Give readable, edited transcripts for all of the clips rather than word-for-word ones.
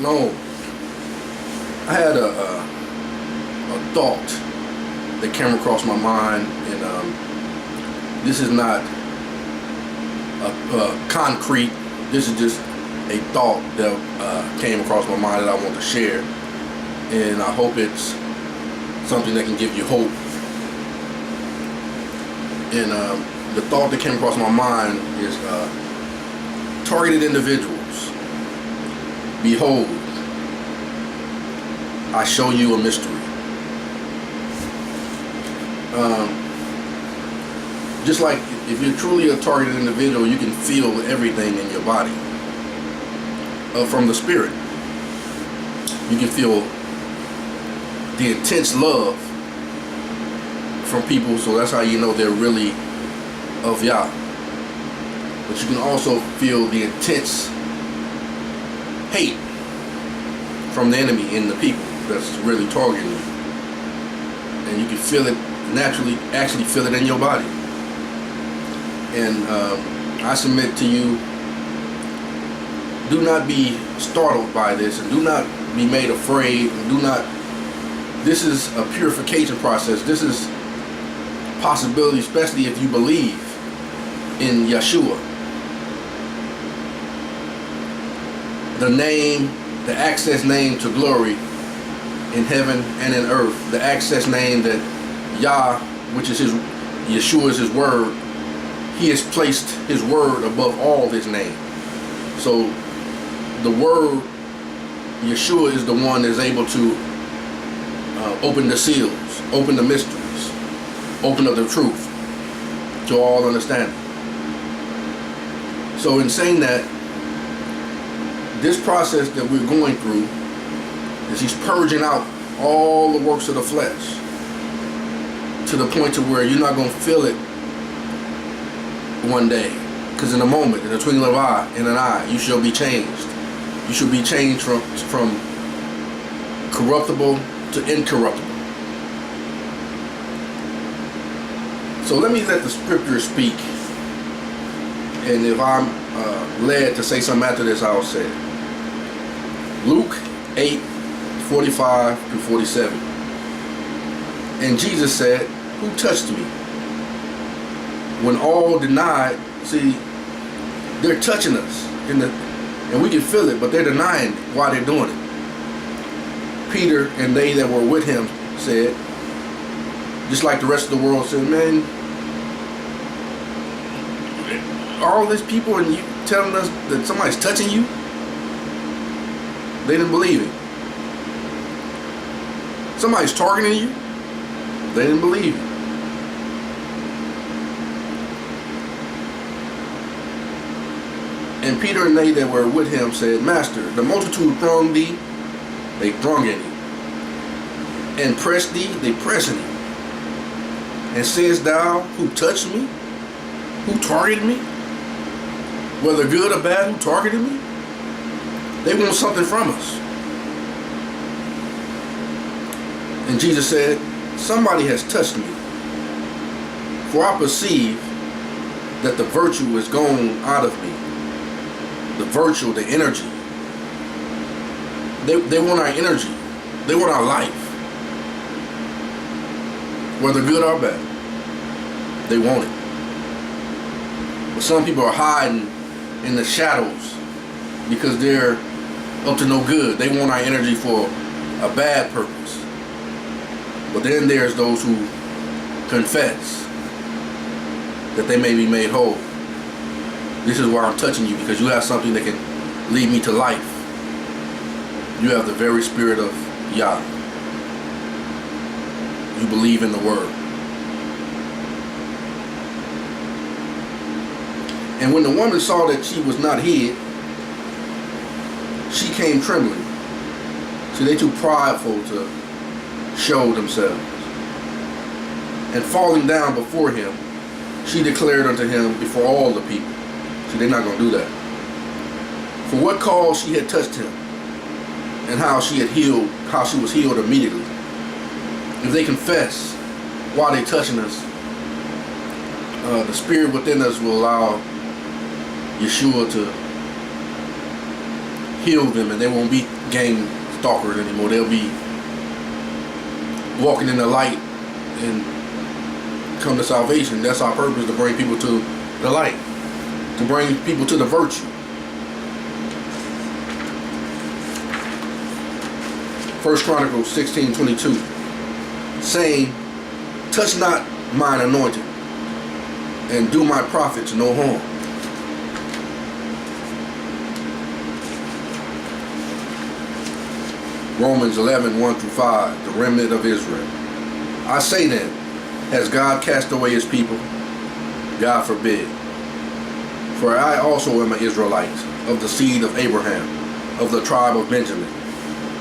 No, I had a thought that came across my mind, and this is not a concrete. This is just a thought that came across my mind that I want to share, and I hope it's something that can give you hope. And the thought that came across my mind is targeted individuals. Behold, I show you a mystery. Just like if you're truly a targeted individual, you can feel everything in your body from the spirit. You can feel the intense love from people, so that's how you know they're really of Yah. But you can also feel the intense hate from the enemy in the people that's really targeting you. And you can feel it naturally, actually feel it in your body. And I submit to you, do not be startled by this, and do not be made afraid. This is a purification process. This is possibility, especially if you believe in Yeshua. The name, the access name to glory in heaven and in earth. The access name that Yah, which is Yeshua is his word. He has placed his word above all his name. So the word, Yeshua, is the one that is able to open the seals, open the mysteries, open up the truth to all understanding. So in saying that, this process that we're going through is he's purging out all the works of the flesh to the point to where you're not going to feel it one day, because in a moment, in a twinkle of an eye, you shall be changed. You shall be changed from corruptible to incorruptible. So let me let the scripture speak, and if I'm led to say something after this, I'll say it. Luke 8:45-47. And Jesus said, "Who touched me?" When all denied, see, they're touching us, and we can feel it, but they're denying why they're doing it. Peter and they that were with him said, just like the rest of the world said, "Man, all these people and you telling us that somebody's touching you?" They didn't believe it. Somebody's targeting you? They didn't believe it. And Peter and they that were with him said, "Master, the multitude thronged thee, they throng in thee. And pressed thee, they press in thee. And sayest thou, who touched me? Who targeted me? Whether good or bad, who targeted me?" They want something from us. And Jesus said, "Somebody has touched me. For I perceive that the virtue is gone out of me." The virtue, the energy. They want our energy. They want our life. Whether good or bad. They want it. But some people are hiding in the shadows because they're up to no good. They want our energy for a bad purpose. But then there's those who confess that they may be made whole. This is why I'm touching you, because you have something that can lead me to life. You have the very spirit of Yah. You believe in the word. And when the woman saw that she was not hid, she came trembling. See, they too prideful to show themselves. And falling down before him, she declared unto him before all the people. See, they're not going to do that. For what cause she had touched him, and how she was healed immediately. If they confess while they're touching us, the spirit within us will allow Yeshua to heal them, and they won't be gang stalkers anymore. They'll be walking in the light and come to salvation. That's our purpose, to bring people to the light, to bring people to the virtue. 1 Chronicles 16:22, saying, touch not mine anointed, and do my prophets no harm. Romans 11:1-5, the remnant of Israel. I say then, has God cast away his people? God forbid. For I also am an Israelite, of the seed of Abraham, of the tribe of Benjamin.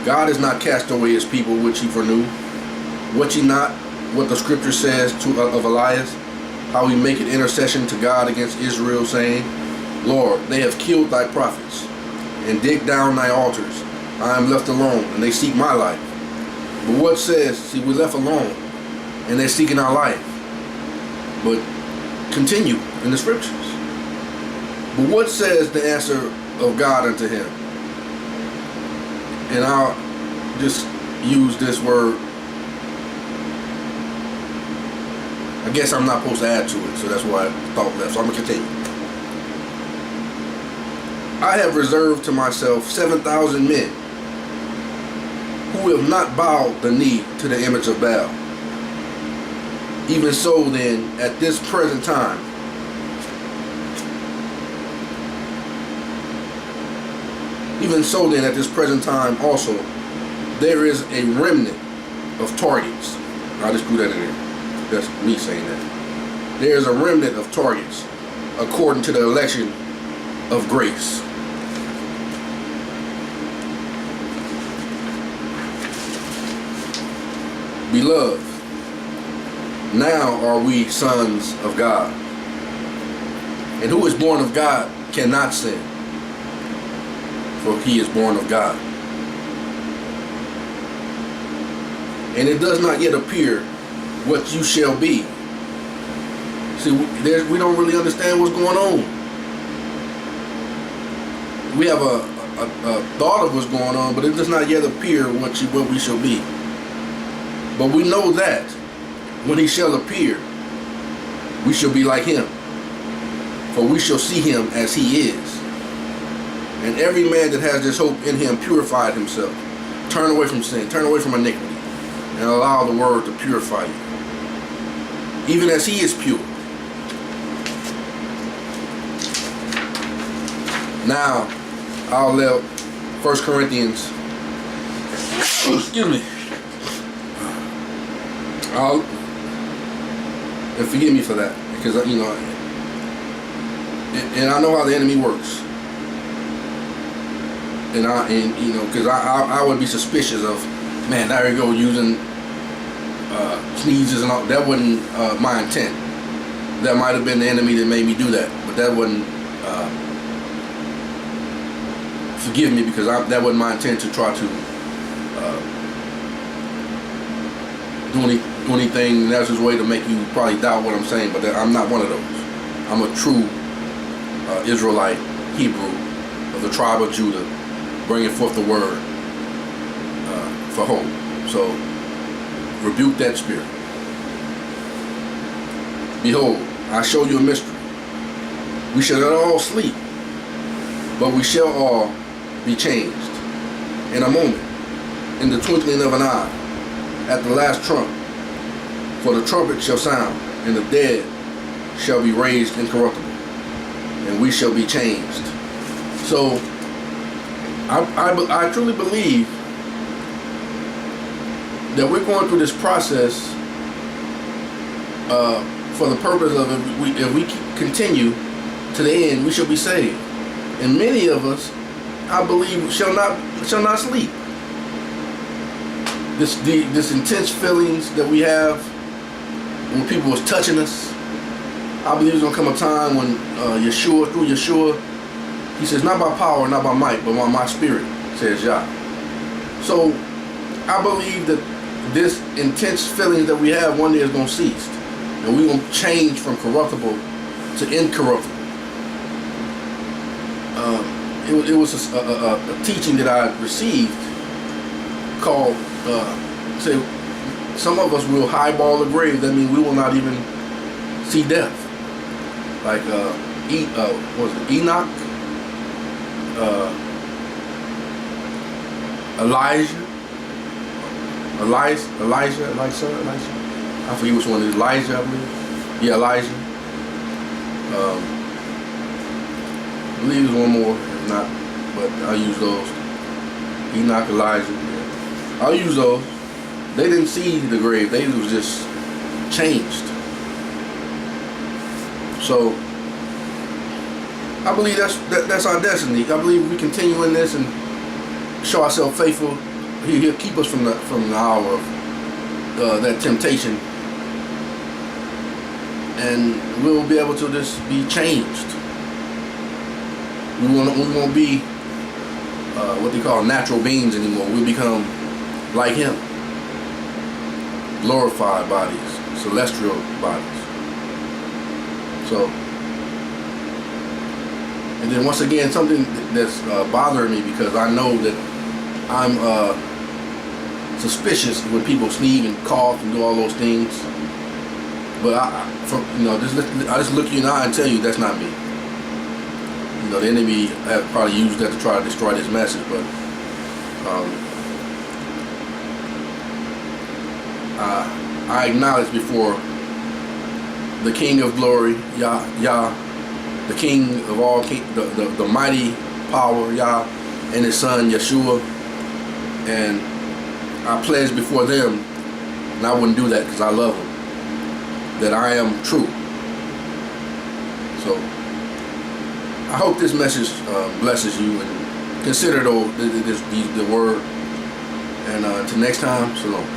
God has not cast away his people which he foreknew. Watch ye not what the scripture says of Elias, how he maketh intercession to God against Israel, saying, Lord, they have killed thy prophets, and digged down thy altars. I am left alone, and they seek my life. But what says, see, we're left alone, and they're seeking our life. But continue in the scriptures. But what says the answer of God unto him? And I'll just use this word. I guess I'm not supposed to add to it, so that's why I thought left. So I'm going to continue. I have reserved to myself 7,000 men who have not bowed the knee to the image of Baal. Even so then, at this present time, also, there is a remnant of targets. I just put that in there. That's me saying that. There is a remnant of targets according to the election of grace. Beloved, now are we sons of God. And who is born of God cannot sin, for he is born of God. And it does not yet appear what you shall be. See, we don't really understand what's going on. We have a thought of what's going on, but it does not yet appear what we shall be. But we know that when he shall appear, we shall be like him, for we shall see him as he is. And every man that has this hope in him purified himself. Turn away from sin, turn away from iniquity, and allow the word to purify you, even as he is pure. Now, I'll let 1 Corinthians, excuse me, and forgive me for that, because, you know, and I know how the enemy works. And you know, because I would be suspicious of, man, there you go, using sneezes and all. That wasn't my intent. That might have been the enemy that made me do that, but that wasn't. Forgive me, because that wasn't my intent to try to do anything. That's his way to make you probably doubt what I'm saying. But I'm not one of those. I'm a true Israelite, Hebrew of the tribe of Judah, bringing forth the word for hope. So rebuke that spirit. Behold, I show you a mystery. We shall not all sleep, but we shall all be changed in a moment, in the twinkling of an eye, at the last trump. For the trumpet shall sound, and the dead shall be raised incorruptible, and we shall be changed. So I truly believe that we're going through this process for the purpose of, if we continue to the end, we shall be saved. And many of us, I believe, shall not sleep. This intense feelings that we have when people is touching us, I believe there's going to come a time when through Yeshua, he says, not by power, not by might, but by my spirit, says Yah. So I believe that this intense feeling that we have one day is going to cease. And we're going to change from corruptible to incorruptible. it was a teaching that I received called, say, some of us will highball the grave. That means we will not even see death. Like, what was it, Enoch? Elisha. I forget which one it is. Elijah, I believe. Yeah, Elijah. I believe there's one more, if not, but I'll use those. Enoch, Elijah. Yeah. I'll use those. They didn't see the grave. They was just changed. So I believe that's our destiny. I believe we continue in this and show ourselves faithful. He'll keep us from the hour of that temptation, and we'll be able to just be changed. We won't be what they call natural beings anymore. We'll become like Him, glorified bodies, celestial bodies. So, and then once again, something that's bothering me, because I know that I'm suspicious when people sneeze and cough and do all those things. But I just look you in the eye and tell you that's not me. You know, the enemy have probably used that to try to destroy this message, but I acknowledge before the King of Glory, Yah, the King of all, the mighty power, Yah, and His Son, Yeshua, and I pledge before them, and I wouldn't do that because I love them, that I am true. So I hope this message blesses you, and consider the word. And until next time, shalom.